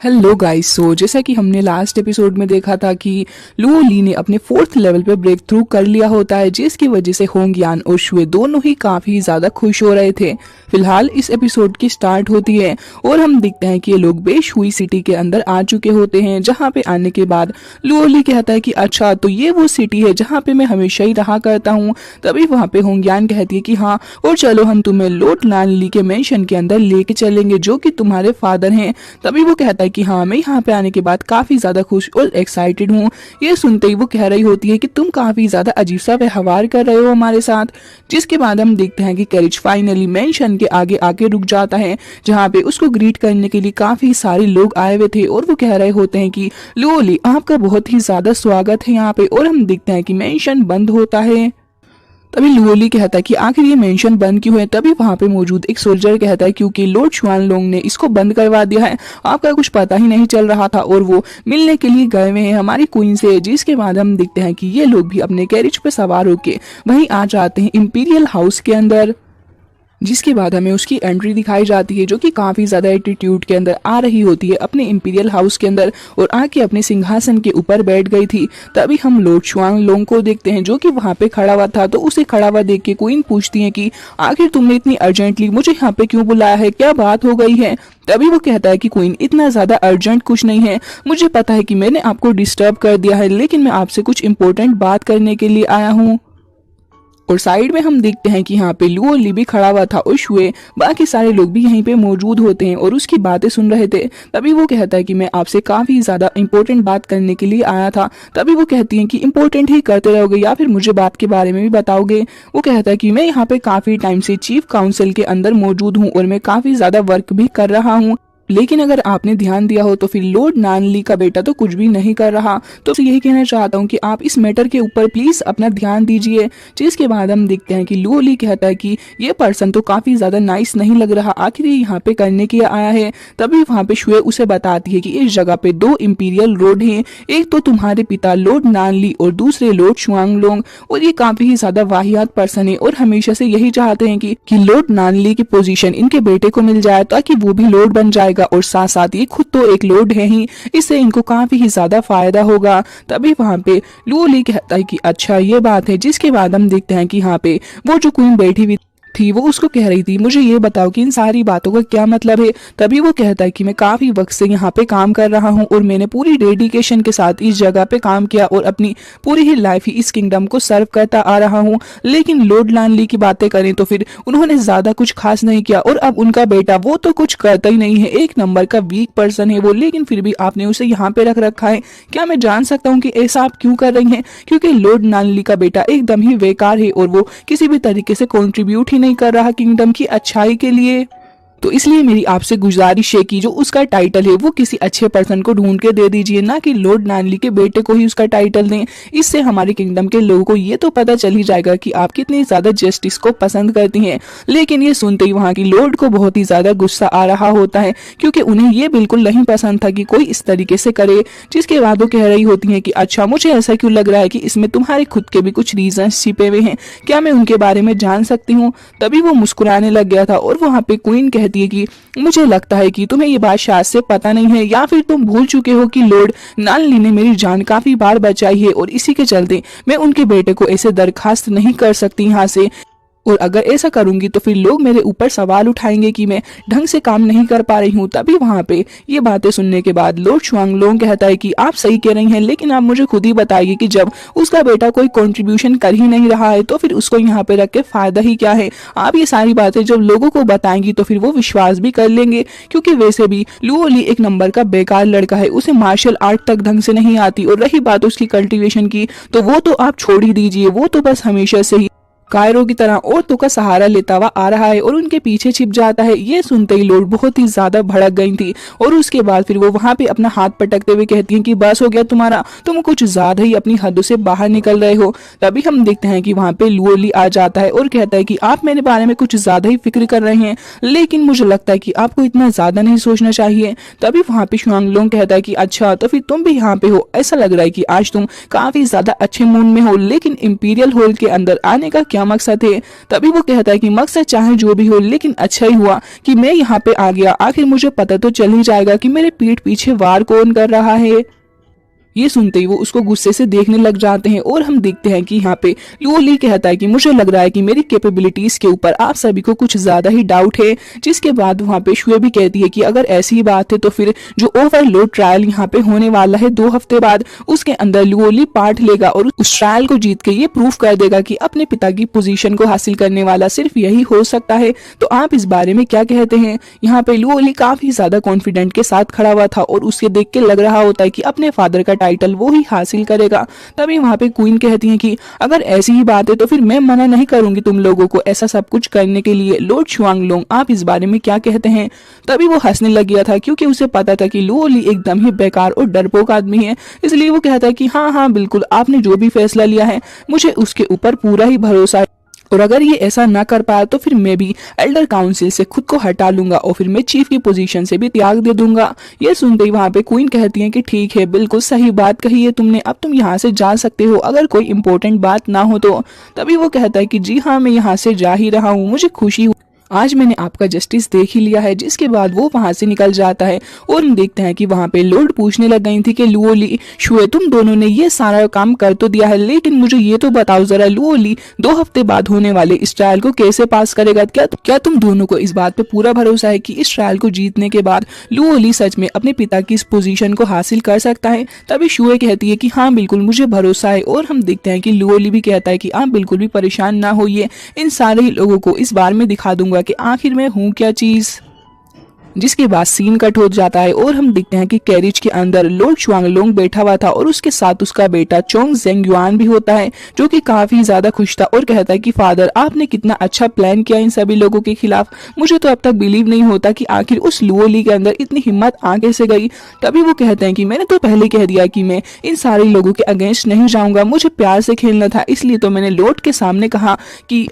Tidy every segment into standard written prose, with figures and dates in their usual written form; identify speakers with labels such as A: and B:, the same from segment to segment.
A: Hello guys. जैसा कि हमने लास्ट एपिसोड में देखा था कि लुओ ली ने अपने 4th लेवल पे ब्रेक थ्रू कर लिया होता है, जिसकी वजह से होंग यान और शुए दोनों ही काफी ज्यादा खुश हो रहे थे। फिलहाल इस एपिसोड की स्टार्ट होती है और हम देखते हैं कि ये लोग बेशुई सिटी के अंदर आ चुके होते हैं, जहाँ पे आने के बाद लुओ ली कहता है कि अच्छा तो ये वो सिटी है जहाँ पे मैं हमेशा ही रहा करता हूँ। तभी वहाँ पे होंग यान कहती है कि हाँ, और चलो हम तुम्हें लोट लान ली के मेंशन के अंदर लेके चलेंगे जो कि तुम्हारे फादर हैं। तभी वो कहता है कि हाँ, मैं यहाँ पे आने के बाद काफी ज्यादा खुश और एक्साइटेड हूँ। ये सुनते ही वो कह रही होती है कि तुम काफी ज्यादा अजीब सा व्यवहार कर रहे हो हमारे साथ। जिसके बाद हम देखते हैं कि कैरिज फाइनली मेंशन के आगे आके रुक जाता है, जहाँ पे उसको ग्रीट करने के लिए काफी सारे लोग आए हुए थे और वो कह रहे होते हैं कि लुओ ली, आपका बहुत ही ज्यादा स्वागत है यहाँ पे। और हम देखते हैं कि मेंशन बंद होता है। तभी लुओ ली कहता है कि आखिर ये मेंशन बंद क्यों है। तभी वहां पे मौजूद एक सोल्जर कहता है क्योंकि लॉर्ड शुआनलोंग ने इसको बंद करवा दिया है, आपका कुछ पता ही नहीं चल रहा था और वो मिलने के लिए गए हुए हैं हमारी क्वीन से। जिसके बाद हम देखते हैं कि ये लोग भी अपने कैरिज पे सवार होके वहीं आ जाते हैं इंपीरियल हाउस के अंदर। जिसके बाद हमें उसकी एंट्री दिखाई जाती है, जो कि काफी ज्यादा एटीट्यूड के अंदर आ रही होती है अपने इंपीरियल हाउस के अंदर और आके अपने सिंहासन के ऊपर बैठ गई थी। तभी हम लॉर्ड शुआनलोंग को देखते हैं जो कि वहां पे खड़ा हुआ था। तो उसे खड़ा हुआ देख के क्वीन पूछती है कि आखिर तुमने इतनी अर्जेंटली मुझे यहाँ पे क्यों बुलाया है, क्या बात हो गई है। तभी वो कहता है कि क्वीन, इतना ज्यादा अर्जेंट कुछ नहीं है, मुझे पता है कि मैंने आपको डिस्टर्ब कर दिया है, लेकिन मैं आपसे कुछ इंपॉर्टेंट बात करने के लिए आया हूँ। और साइड में हम देखते हैं कि यहाँ पे लुओ ली भी खड़ा हुआ था और शुए, बाकी सारे लोग भी यहीं पे मौजूद होते हैं और उसकी बातें सुन रहे थे। तभी वो कहता है कि मैं आपसे काफी ज्यादा इंपॉर्टेंट बात करने के लिए आया था। तभी वो कहती हैं कि इंपॉर्टेंट ही करते रहोगे या फिर मुझे बात के बारे में भी बताओगे। वो कहता है कि मैं यहाँ पे काफी टाइम से चीफ काउंसिल के अंदर मौजूद हूँ और मैं काफी ज्यादा वर्क भी कर रहा हूँ, लेकिन अगर आपने ध्यान दिया हो तो फिर लॉर्ड नानली का बेटा तो कुछ भी नहीं कर रहा। तो यही कहना चाहता हूँ कि आप इस मैटर के ऊपर प्लीज अपना ध्यान दीजिए। जिसके बाद हम देखते हैं कि लुओ ली कहता है कि ये पर्सन तो काफी ज्यादा नाइस नहीं लग रहा, आखिर ये यहाँ पे करने के लिए आया है। तभी वहाँ पे शुए उसे बताती है कि इस जगह पे 2 इंपीरियल रोड हैं, एक तो तुम्हारे पिता लॉर्ड नानली और दूसरे लॉर्ड शुआनलोंग, और ये काफी ही ज्यादा वाहियात पर्सन है और हमेशा से यही चाहते हैं कि लॉर्ड नानली की पोजीशन इनके बेटे को मिल जाए ताकि वो भी लॉर्ड बन जाए और साथ साथ ये खुद तो एक लॉर्ड है ही, इससे इनको काफी ही ज्यादा फायदा होगा। तभी वहां पे लुओ ली कहता है कि अच्छा ये बात है। जिसके बाद हम देखते हैं कि यहाँ पे वो जो क्वीन बैठी हुई थी वो उसको कह रही थी मुझे ये बताओ कि इन सारी बातों का क्या मतलब है। तभी वो कहता है कि मैं काफी वक्त से यहाँ पे काम कर रहा हूँ और मैंने पूरी डेडिकेशन के साथ इस जगह पे काम किया और अपनी पूरी ही लाइफ ही इस किंगडम को सर्व करता आ रहा हूँ, लेकिन लॉर्ड लानली की बातें करें तो फिर उन्होंने ज्यादा कुछ खास नहीं किया और अब उनका बेटा वो तो कुछ करता ही नहीं है, एक नंबर का वीक पर्सन है वो, लेकिन फिर भी आपने उसे यहाँ पे रख रखा है। क्या मैं जान सकता हूँ कि ऐसा आप क्यों कर रही हैं? क्योंकि लॉर्ड नानली का बेटा एकदम ही बेकार है और वो किसी भी तरीके से कॉन्ट्रीब्यूट ही नहीं कर रहा किंगडम की अच्छाई के लिए। तो इसलिए मेरी आपसे गुजारिश है कि जो उसका टाइटल है वो किसी अच्छे पर्सन को ढूंढ के दे दीजिए, ना कि लॉर्ड नानली के बेटे को ही उसका टाइटल दें। इससे हमारे किंगडम के लोगों को ये तो पता चल ही जाएगा कि आप कितनी ज्यादा जस्टिस को पसंद करती हैं। लेकिन ये सुनते ही वहाँ की लॉर्ड को बहुत ही ज्यादा गुस्सा आ रहा होता है, क्योंकि उन्हें ये बिल्कुल नहीं पसंद था कि कोई इस तरीके से करे। जिसके बाद वो कह रही होती है कि अच्छा मुझे ऐसा क्यों लग रहा है कि इसमें तुम्हारे खुद के भी कुछ रीजन छिपे हुए हैं, क्या मैं उनके बारे में जान सकती हूँ। तभी वो मुस्कुराने लग गया था और वहाँ पे क्वीन कहती है कि मुझे लगता है कि तुम्हें ये बात शायद से पता नहीं है या फिर तुम भूल चुके हो कि लॉर्ड नानली ने मेरी जान काफी बार बचाई है और इसी के चलते मैं उनके बेटे को ऐसे दरखास्त नहीं कर सकती यहाँ से, और अगर ऐसा करूंगी तो फिर लोग मेरे ऊपर सवाल उठाएंगे कि मैं ढंग से काम नहीं कर पा रही हूँ। तभी वहाँ पे ये बातें सुनने के बाद लॉर्ड शुआनलोंग कहता है कि आप सही कह रही हैं, लेकिन आप मुझे खुद ही बताइए कि जब उसका बेटा कोई कंट्रीब्यूशन कर ही नहीं रहा है तो फिर उसको यहाँ पे रख के फायदा ही क्या है। आप ये सारी बातें जब लोगों को बताएंगी तो फिर वो विश्वास भी कर लेंगे, क्योंकि वैसे भी लुओ ली एक नंबर का बेकार लड़का है, उसे मार्शल आर्ट तक ढंग से नहीं आती, और रही बात उसकी कल्टिवेशन की तो वो तो आप छोड़ ही दीजिए, वो तो बस हमेशा से ही कायरो की तरह औरतों का सहारा लेता हुआ आ रहा है और उनके पीछे छिप जाता है। ये सुनते ही लॉर्ड बहुत ही ज्यादा भड़क गई थी और उसके बाद फिर वो वहां पे अपना हाथ पटकते हुए कहती हैं कि बस हो गया तुम्हारा, तुम कुछ ज्यादा ही अपनी हदों से बाहर निकल रहे हो। तभी हम देखते हैं कि वहां पे लुओ ली आ जाता है और कहता है कि आप मेरे बारे में कुछ ज्यादा ही फिक्र कर रहे हैं, लेकिन मुझे लगता है कि आपको इतना ज्यादा नहीं सोचना चाहिए। तभी वहां पे शुआनलोंग कहता है कि अच्छा तो फिर तुम भी यहाँ पे हो, ऐसा लग रहा है कि आज तुम काफी ज्यादा अच्छे मूड में हो, लेकिन इंपीरियल हॉल के अंदर आने का क्या मकसद है। तभी वो कहता है कि मकसद चाहे जो भी हो, लेकिन अच्छा ही हुआ कि मैं यहाँ पे आ गया, आखिर मुझे पता तो चल ही जाएगा कि मेरे पीठ पीछे वार कौन कर रहा है। ये सुनते ही वो उसको गुस्से से देखने लग जाते हैं और हम देखते हैं कि यहाँ पे लुओ ली कहता है कि मुझे लग रहा है कि मेरी कैपेबिलिटीज के ऊपर आप सभी को कुछ ज्यादा ही डाउट है। जिसके बाद वहाँ पे शुए भी कहती है कि अगर ऐसी ही बात है तो फिर जो ओवरलोड ट्रायल यहाँ पे होने वाला है 2 हफ्ते बाद, उसके अंदर लुओ ली पार्ट लेगा और उस ट्रायल को जीत के ये प्रूफ कर देगा कि अपने पिता की पोजीशन को हासिल करने वाला सिर्फ यही हो सकता है। तो आप इस बारे में क्या कहते हैं। यहाँ पे लुओ ली काफी ज्यादा कॉन्फिडेंट के साथ खड़ा हुआ था और उसके देख के लग रहा होता है कि अपने फादर का टाइटल वो ही हासिल करेगा। तभी वहाँ पे क्वीन कहती है कि अगर ऐसी ही बात है तो फिर मैं मना नहीं करूंगी तुम लोगों को ऐसा सब कुछ करने के लिए। लॉर्ड शुआंगलोंग, आप इस बारे में क्या कहते हैं। तभी वो हंसने लग गया था क्योंकि उसे पता था कि लुओ ली एकदम ही बेकार और डरपोक आदमी है। इसलिए वो कहता है कि हाँ हाँ बिल्कुल, आपने जो भी फैसला लिया है मुझे उसके ऊपर पूरा ही भरोसा है, और अगर ये ऐसा ना कर पाया तो फिर मैं भी एल्डर काउंसिल से खुद को हटा लूंगा और फिर मैं चीफ की पोजीशन से भी त्याग दे दूंगा। ये सुनते ही वहाँ पे क्वीन कहती है कि ठीक है, बिल्कुल सही बात कही है तुमने, अब तुम यहाँ से जा सकते हो अगर कोई इंपॉर्टेंट बात ना हो तो। तभी वो कहता है कि जी हाँ, मैं यहाँ से जा ही रहा हूँ, मुझे खुशी आज मैंने आपका जस्टिस देख ही लिया है। जिसके बाद वो वहां से निकल जाता है और हम देखते हैं कि वहां पे लॉर्ड पूछने लग गई थी कि लुओ ली, शुए, तुम दोनों ने ये सारा काम कर तो दिया है, लेकिन मुझे ये तो बताओ जरा, लुओ ली 2 हफ्ते बाद होने वाले इस ट्रायल को कैसे पास करेगा। क्या तुम दोनों को इस बात पे पूरा भरोसा है कि इस ट्रायल को जीतने के बाद लुओ ली सच में अपने पिता की इस पोजीशन को हासिल कर सकता है। तभी शुए कहती है कि हाँ बिल्कुल मुझे भरोसा है, और हम देखते हैं कि लुओ ली भी कहता है कि आप बिल्कुल भी परेशान ना होइए, इन सारे लोगों को इस बार में दिखा दूंगा कि आखिर में हूँ क्या चीज। जिसके बाद सीन कट हो जाता है और हम देखते हैं कि कैरिज के अंदर लॉर्ड शुआंगलोंग बैठा हुआ था और उसके साथ उसका बेटा चोंग जेंग युआन भी होता है, जो कि काफी ज्यादा खुश था और कहता है कि फादर आपने कितना अच्छा प्लान किया इन सभी लोगों के खिलाफ, मुझे तो अब तक बिलीव नहीं होता कि आखिर उस लुओ ली के अंदर इतनी हिम्मत आगे से गई। तभी वो कहते हैं कि मैंने तो पहले कह दिया कि मैं इन सारे लोगों के अगेंस्ट नहीं जाऊंगा, मुझे प्यार से खेलना था, इसलिए तो मैंने लॉर्ड के सामने कहा कि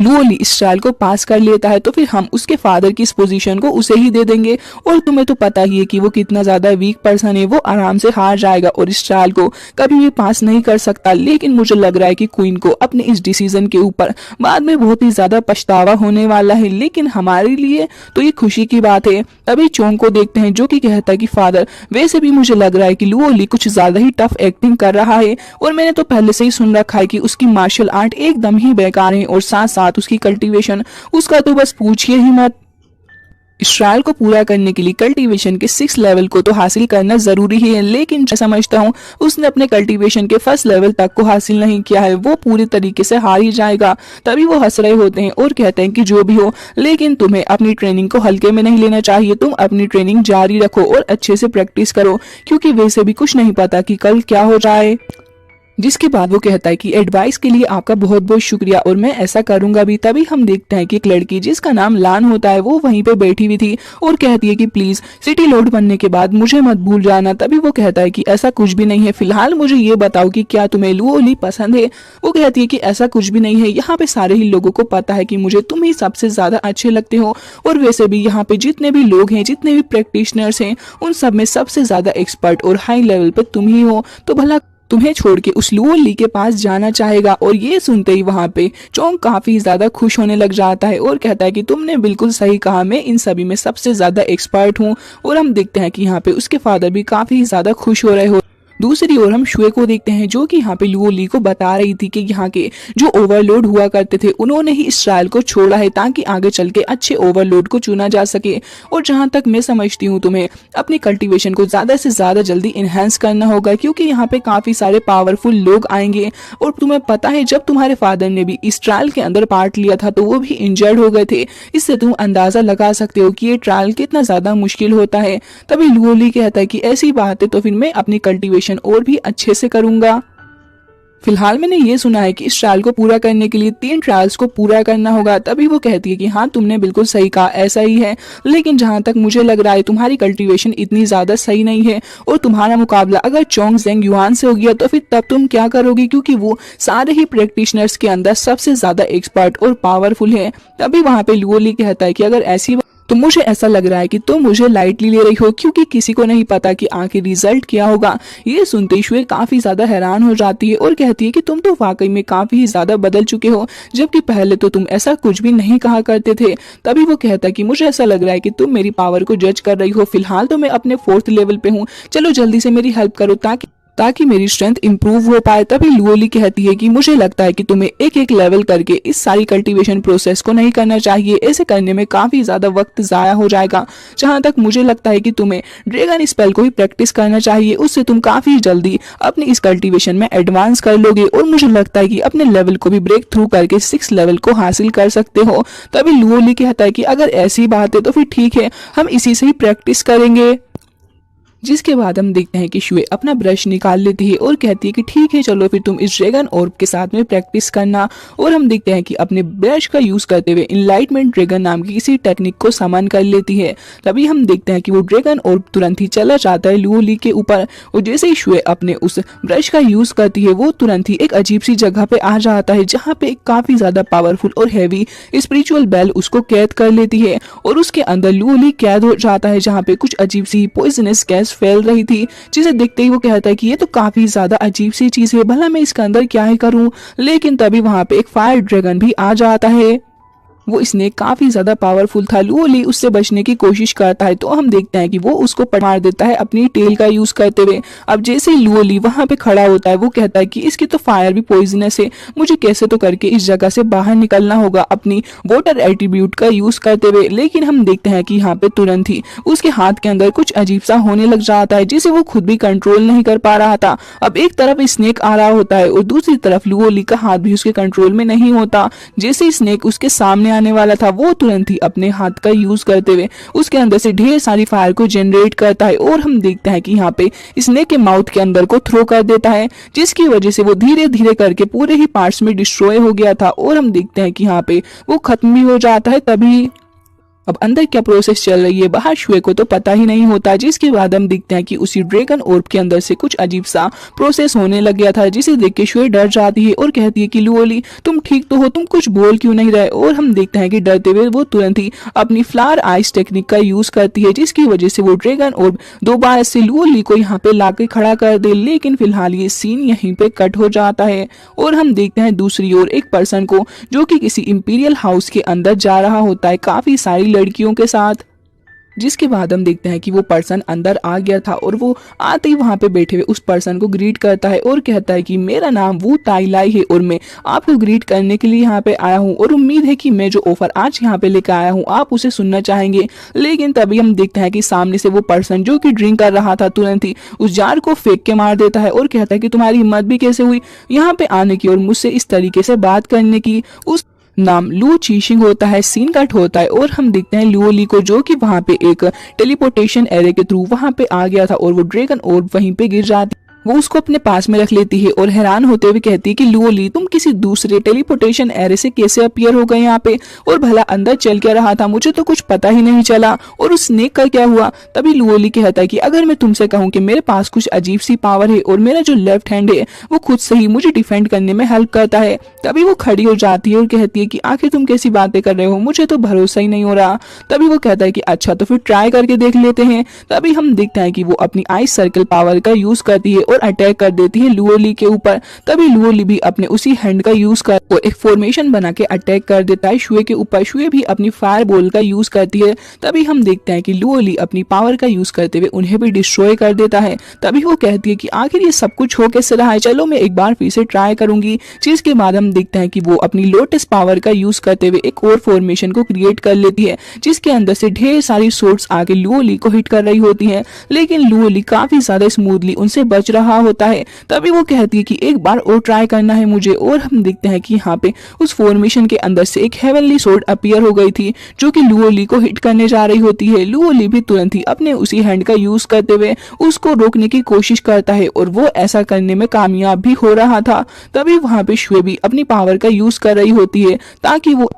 A: लुओ ली इस ट्रायल को पास कर लेता है तो फिर हम उसके फादर की इस पोजीशन को उसे ही दे देंगे, और तुम्हें तो पता ही है कि वो कितना ज्यादा वीक पर्सन है, वो आराम से हार जाएगा और इस ट्रायल को कभी भी पास नहीं कर सकता। लेकिन मुझे लग रहा है कि क्वीन को अपने इस डिसीजन के ऊपर बाद में बहुत ही ज्यादा पछतावा होने वाला है, लेकिन हमारे लिए तो ये खुशी की बात है। तभी चोंग को देखते हैं जो कि कहता है कि फादर वैसे भी मुझे लग रहा है कि लुओ ली कुछ ज्यादा ही टफ एक्टिंग कर रहा है, और मैंने तो पहले से ही सुन रखा है कि उसकी मार्शल आर्ट एकदम ही बेकार है, और साथ साथ उसकी कल्टीवेशन उसका तो बस पूछिए ही मत। इस ट्रायल को पूरा करने के लिए कल्टीवेशन के 6 लेवल को तो हासिल करना जरूरी है, लेकिन मैं समझता हूँ उसने अपने कल्टीवेशन के 1st लेवल तक को हासिल नहीं किया है, वो पूरी तरीके से हार ही जाएगा। तभी वो हंस रहे होते हैं और कहते हैं कि जो भी हो, लेकिन तुम्हें अपनी ट्रेनिंग को हल्के में नहीं लेना चाहिए, तुम अपनी ट्रेनिंग जारी रखो और अच्छे से प्रैक्टिस करो, क्योंकि वैसे भी कुछ नहीं पता कि कल क्या हो जाए। जिसके बाद वो कहता है कि एडवाइस के लिए आपका बहुत बहुत शुक्रिया और मैं ऐसा करूंगा भी। तभी हम देखते हैं कि एक लड़की जिसका नाम लान होता है वो वहीं पे बैठी हुई थी और कहती है कि प्लीज सिटी लॉर्ड बनने के बाद मुझे मत भूल जाना। तभी वो कहता है कि ऐसा कुछ भी नहीं है, फिलहाल मुझे ये बताओ कि क्या तुम्हें लुओ ली पसंद है। वो कहती है कि ऐसा कुछ भी नहीं है, यहाँ पे सारे ही लोगों को पता है कि मुझे तुम ही सबसे ज्यादा अच्छे लगते हो, और वैसे भी यहाँ पे जितने भी लोग हैं, जितने भी प्रैक्टिशनर्स हैं, उन सब में सबसे ज्यादा एक्सपर्ट और हाई लेवल पे तुम ही हो, तो भला तुम्हें छोड़ के उस लुओ ली के पास जाना चाहेगा। और ये सुनते ही वहां पे चोंग काफी ज्यादा खुश होने लग जाता है और कहता है कि तुमने बिल्कुल सही कहा, मैं इन सभी में सबसे ज्यादा एक्सपर्ट हूँ। और हम देखते हैं कि यहाँ पे उसके फादर भी काफी ज्यादा खुश हो रहे हो। दूसरी ओर हम शुए को देखते हैं जो कि यहाँ पे लुओ ली को बता रही थी कि यहाँ के जो ओवरलोड हुआ करते थे उन्होंने ही इस ट्रायल को छोड़ा है ताकि आगे चल के अच्छे ओवरलोड को चुना जा सके। और जहां तक मैं समझती हूँ तुम्हें अपनी कल्टीवेशन को ज्यादा से ज्यादा जल्दी इनहेंस करना होगा, क्योंकि यहाँ पे काफी सारे पावरफुल लोग आएंगे। और तुम्हें पता है जब तुम्हारे फादर ने भी इस ट्रायल के अंदर पार्ट लिया था तो वो भी इंजर्ड हो गए थे, इससे तुम अंदाजा लगा सकते हो कि ये ट्रायल कितना ज्यादा मुश्किल होता है। तभी लुओ ली कहता है कि ऐसी बात है तो फिर मैं अपनी कल्टीवेशन और भी अच्छे से करूंगा। फिलहाल मैंने ये सुना है कि इस ट्रायल को पूरा करने के लिए 3 ट्रायल्स को पूरा करना होगा। तभी वो कहती है कि हाँ तुमने बिल्कुल सही कहा, ऐसा ही है, लेकिन जहां तक मुझे लग रहा है तुम्हारी कल्टीवेशन इतनी ज्यादा सही नहीं है और तुम्हारा मुकाबला अगर चोंग जेंग युआन से हो गया तो फिर तब तुम क्या करोगी, क्योंकि वो सारे ही प्रैक्टिशनर्स के अंदर सबसे ज्यादा एक्सपर्ट और पावरफुल है। तभी वहां पे लुओ ली कहता है कि अगर ऐसी तो मुझे ऐसा लग रहा है कि तुम मुझे लाइटली ले रही हो क्योंकि किसी को नहीं पता कि आखिर रिजल्ट क्या होगा। ये सुनते ही शुए काफी ज्यादा हैरान हो जाती है और कहती है कि तुम तो वाकई में काफी ज्यादा बदल चुके हो, जबकि पहले तो तुम ऐसा कुछ भी नहीं कहा करते थे। तभी वो कहता है कि मुझे ऐसा लग रहा है कि तुम मेरी पावर को जज कर रही हो। फिलहाल तो मैं अपने 4th लेवल पे हूँ, चलो जल्दी से मेरी हेल्प करो ताकि मेरी स्ट्रेंथ इंप्रूव हो पाए। तभी लुओली कहती है कि मुझे लगता है कि तुम्हें एक एक लेवल करके इस सारी कल्टीवेशन प्रोसेस को नहीं करना चाहिए, ऐसे करने में काफी ज्यादा वक्त जाया हो जाएगा। जहां तक मुझे लगता है कि तुम्हें ड्रैगन स्पेल को ही प्रैक्टिस करना चाहिए, उससे तुम काफी जल्दी अपनी इस कल्टीवेशन में एडवांस कर लोगे और मुझे लगता है कि अपने लेवल को भी ब्रेक थ्रू करके 6 लेवल को हासिल कर सकते हो। तभी लुओली कहता है कि अगर ऐसी बात है तो फिर ठीक है, हम इसी से ही प्रैक्टिस करेंगे। जिसके बाद हम देखते हैं कि शुए अपना ब्रश निकाल लेती है और कहती है कि ठीक है, चलो फिर तुम इस ड्रैगन ऑर्ब के साथ में प्रैक्टिस करना। और हम देखते हैं कि अपने ब्रश का यूज करते हुए इनलाइटमेंट ड्रैगन नाम की किसी टेक्निक को समन कर लेती है। तभी हम देखते हैं कि वो ड्रैगन ऑर्ब तुरंत ही चला जाता है लुओली के ऊपर और जैसे ही शुए अपने उस ब्रश का यूज करती है वो तुरंत ही एक अजीब सी जगह पे आ जाता है, जहाँ पे एक काफी ज्यादा पावरफुल और हैवी स्पिरिचुअल बेल उसको कैद कर लेती है और उसके अंदर लुओली कैद हो जाता है, जहाँ पे कुछ अजीब सी पॉइजनस गैस फैल रही थी। जिसे देखते ही वो कहता है कि ये तो काफी ज्यादा अजीब सी चीज है, भला मैं इसके अंदर क्या ही करूं। लेकिन तभी वहां पे एक फायर ड्रैगन भी आ जाता है। वो स्नेक काफी ज्यादा पावरफुल था। लुओली उससे बचने की कोशिश करता है तो हम देखते हैं कि वो उसको मार देता है अपनी टेल का यूज करते हुए। अब जैसे ही लुओली वहां पे खड़ा होता है वो कहता है कि इसकी तो फायर भी पॉइजनस है, मुझे कैसे तो करके इस जगह से बाहर निकलना होगा अपनी वाटर एट्रीब्यूट का यूज करते हुए। लेकिन हम देखते हैं कि यहाँ पे तुरंत ही उसके हाथ के अंदर कुछ अजीब सा होने लग जाता है, जिसे वो खुद भी कंट्रोल नहीं कर पा रहा था। अब एक तरफ स्नेक आ रहा होता है और दूसरी तरफ लुओली का हाथ भी उसके कंट्रोल में नहीं होता। जैसे स्नेक उसके सामने आने वाला था वो तुरंत ही अपने हाथ का यूज करते हुए उसके अंदर से ढेर सारी फायर को जनरेट करता है और हम देखते हैं कि यहाँ पे स्नेक के माउथ के अंदर को थ्रो कर देता है, जिसकी वजह से वो धीरे धीरे करके पूरे ही पार्ट्स में डिस्ट्रॉय हो गया था और हम देखते हैं कि यहाँ पे वो खत्म भी हो जाता है। तभी अब अंदर क्या प्रोसेस चल रही है बाहर शुए को तो पता ही नहीं होता। जिसके बाद हम देखते हैं कि उसी ड्रैगन ऑर्ब के अंदर से कुछ अजीब सा प्रोसेस होने लग गया था, जिसे देख के शुए डर जाती है और कहती है कि लुओली तुम ठीक तो हो, तुम कुछ बोल क्यों नहीं रहे। और हम देखते हैं कि डरते हुए वो तुरंत ही अपनी फ्लावर आइस टेक्निक का यूज करती है, जिसकी वजह से वो ड्रैगन ऑर्ब दोबारा से लुओली को यहाँ पे लाके खड़ा कर दे। लेकिन फिलहाल ये सीन यहीं पे कट हो जाता है और हम देखते हैं दूसरी ओर एक पर्सन को जो कि किसी इंपीरियल हाउस के अंदर जा रहा होता है काफी सारी लड़कियों के साथ। जिसके बाद हम देखते हैं कि वो पर्सन अंदर आ गया था और वो आते ही वहां पे बैठे हुए उस पर्सन को ग्रीट करता है और कहता है कि मेरा नाम वू ताइलाई है और मैं आपको ग्रीट करने के लिए यहाँ पे आया हूँ और उम्मीद है कि मैं जो ऑफर आज यहाँ पे लेकर आया हूँ आप उसे सुनना चाहेंगे। लेकिन तभी हम देखते हैं कि सामने से वो पर्सन जो कि ड्रिंक कर रहा था तुरंत ही उस जार को फेंक के मार देता है और कहता है कि तुम्हारी हिम्मत भी कैसे हुई यहाँ पे आने की और मुझसे इस तरीके से बात करने की। उस नाम लू चीशिंग होता है। सीन कट होता है और हम देखते हैं लुओली को जो कि वहां पे एक टेलीपोर्टेशन एरे के थ्रू वहां पे आ गया था और वो ड्रैगन ऑर्ब वहीं पे गिर जाती। वो उसको अपने पास में रख लेती है और हैरान होते हुए कहती है कि लुओली तुम किसी दूसरे टेलीपोर्टेशन एरे से कैसे अपीयर हो गए यहाँ पे और भला अंदर चल क्या रहा था, मुझे तो कुछ पता ही नहीं चला और उस स्नेक का क्या हुआ। तभी लुओली कहता है कि अगर मैं तुमसे कहूँ कि मेरे पास कुछ अजीब सी पावर है और मेरा जो लेफ्ट हैंड है वो खुद से ही मुझे डिफेंड करने में हेल्प करता है। तभी वो खड़ी हो जाती है और कहती है कि आखिर तुम कैसी बातें कर रहे हो, मुझे तो भरोसा ही नहीं हो रहा। तभी वो कहता है कि अच्छा तो फिर ट्राई करके देख लेते हैं। तभी हम देखते हैं कि वो अपनी आइस सर्कल पावर का यूज करती है और अटैक कर देती है लुओली के ऊपर। तभी लुओली भी अपने उसी हैंड का यूज कर वो एक फॉर्मेशन बना के अटैक कर देता है शुए के ऊपर। शुए भी अपनी फायर बॉल का यूज करती है। तभी हम देखते हैं कि लुओली अपनी पावर का यूज करते हुए उन्हें भी डिस्ट्रॉय कर देता है। तभी वो कहती है कि आखिर ये सब कुछ हो कैसे रहा है, चलो मैं एक बार फिर से ट्राई करूंगी। जिसके बाद हम देखते हैं कि वो अपनी लोटस पावर का यूज करते हुए एक और फॉर्मेशन को क्रिएट कर लेती है, जिसके अंदर से ढेर सारी सोर्ट्स आके लुओली को हिट कर रही होती है। लेकिन लुओली काफी ज्यादा स्मूथली उनसे बच रहा होता है। तभी वो कहती है कि एक बार और ट्राई करना है मुझे और हम देखते हैं कि यहाँ पे उस फॉर्मेशन के अंदर से एक हेवनली सोर्ड अपीयर हो गई थी जो कि लुओली को हिट करने जा रही होती है। लुओली भी तुरंत ही अपने उसी हैंड का यूज करते हुए उसको रोकने की कोशिश करता है और वो ऐसा करने में कामयाब भी हो रहा था। तभी वहां पे शुए भी अपनी पावर का यूज कर रही होती है ताकि वो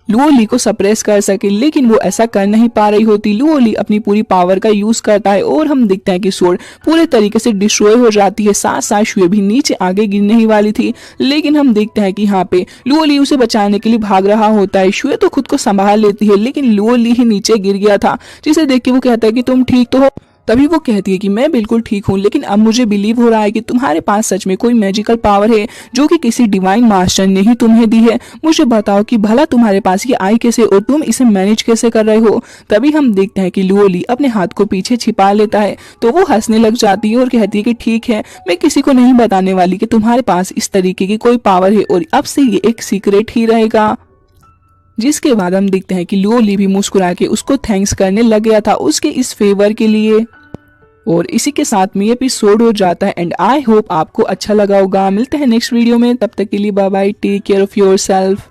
A: लुओ ली को सप्रेस कर सके, लेकिन वो ऐसा कर नहीं पा रही होती। लुओ ली अपनी पूरी पावर का यूज करता है और हम देखते हैं कि स्वॉर्ड पूरे तरीके से डिस्ट्रॉय हो जाती है। साथ साथ शुए भी नीचे आगे गिरने ही वाली थी, लेकिन हम देखते हैं कि यहाँ पे लुओ ली उसे बचाने के लिए भाग रहा होता है। शुए तो खुद को संभाल लेती है, लेकिन लुओ ली ही नीचे गिर गया था, जिसे देख के वो कहता है कि तुम ठीक तो हो। तभी वो कहती है कि मैं बिल्कुल ठीक हूँ, लेकिन अब मुझे बिलीव हो रहा है कि तुम्हारे पास सच में कोई मैजिकल पावर है जो कि किसी डिवाइन मास्टर ने ही तुम्हें दी है। मुझे बताओ कि भला तुम्हारे पास ये आई कैसे और तुम इसे मैनेज कैसे कर रहे हो। तभी हम देखते हैं कि लुओ ली अपने हाथ को पीछे छिपा लेता है, तो वो हंसने लग जाती है और कहती है कि ठीक है, मैं किसी को नहीं बताने वाली कि तुम्हारे पास इस तरीके की कोई पावर है और अब से ये एक सीक्रेट ही रहेगा। जिसके बाद हम देखते हैं कि लुओ ली भी मुस्कुरा के उसको थैंक्स करने लग गया था उसके इस फेवर के लिए। और इसी के साथ में ये एपिसोड हो जाता है एंड आई होप आपको अच्छा लगा होगा। मिलते हैं नेक्स्ट वीडियो में, तब तक के लिए bye bye, take care of yourself.